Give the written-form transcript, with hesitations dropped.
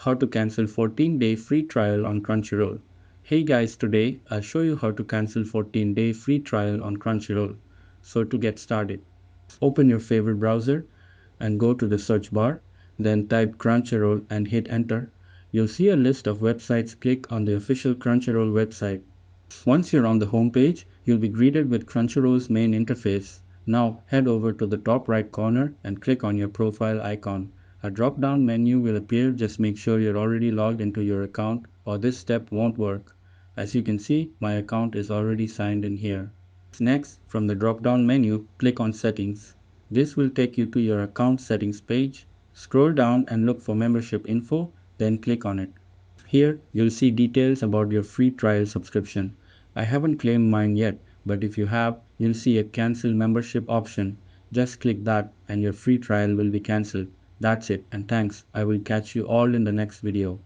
how to cancel 14-day free trial on Crunchyroll. Hey guys, today I'll show you how to cancel 14-day free trial on Crunchyroll. So to get started, open your favorite browser and go to the search bar, then type Crunchyroll and hit enter. You'll see a list of websites. Click on the official Crunchyroll website. Once you're on the home page, you'll be greeted with Crunchyroll's main interface. Now head over to the top right corner and click on your profile icon. A drop-down menu will appear. Just make sure you're already logged into your account or this step won't work. As you can see, my account is already signed in here. Next, from the drop-down menu, click on Settings. This will take you to your account settings page. Scroll down and look for membership info, then click on it. Here, you'll see details about your free trial subscription. I haven't claimed mine yet, but if you have, you'll see a cancel membership option. Just click that and your free trial will be cancelled. That's it, and thanks. I will catch you all in the next video.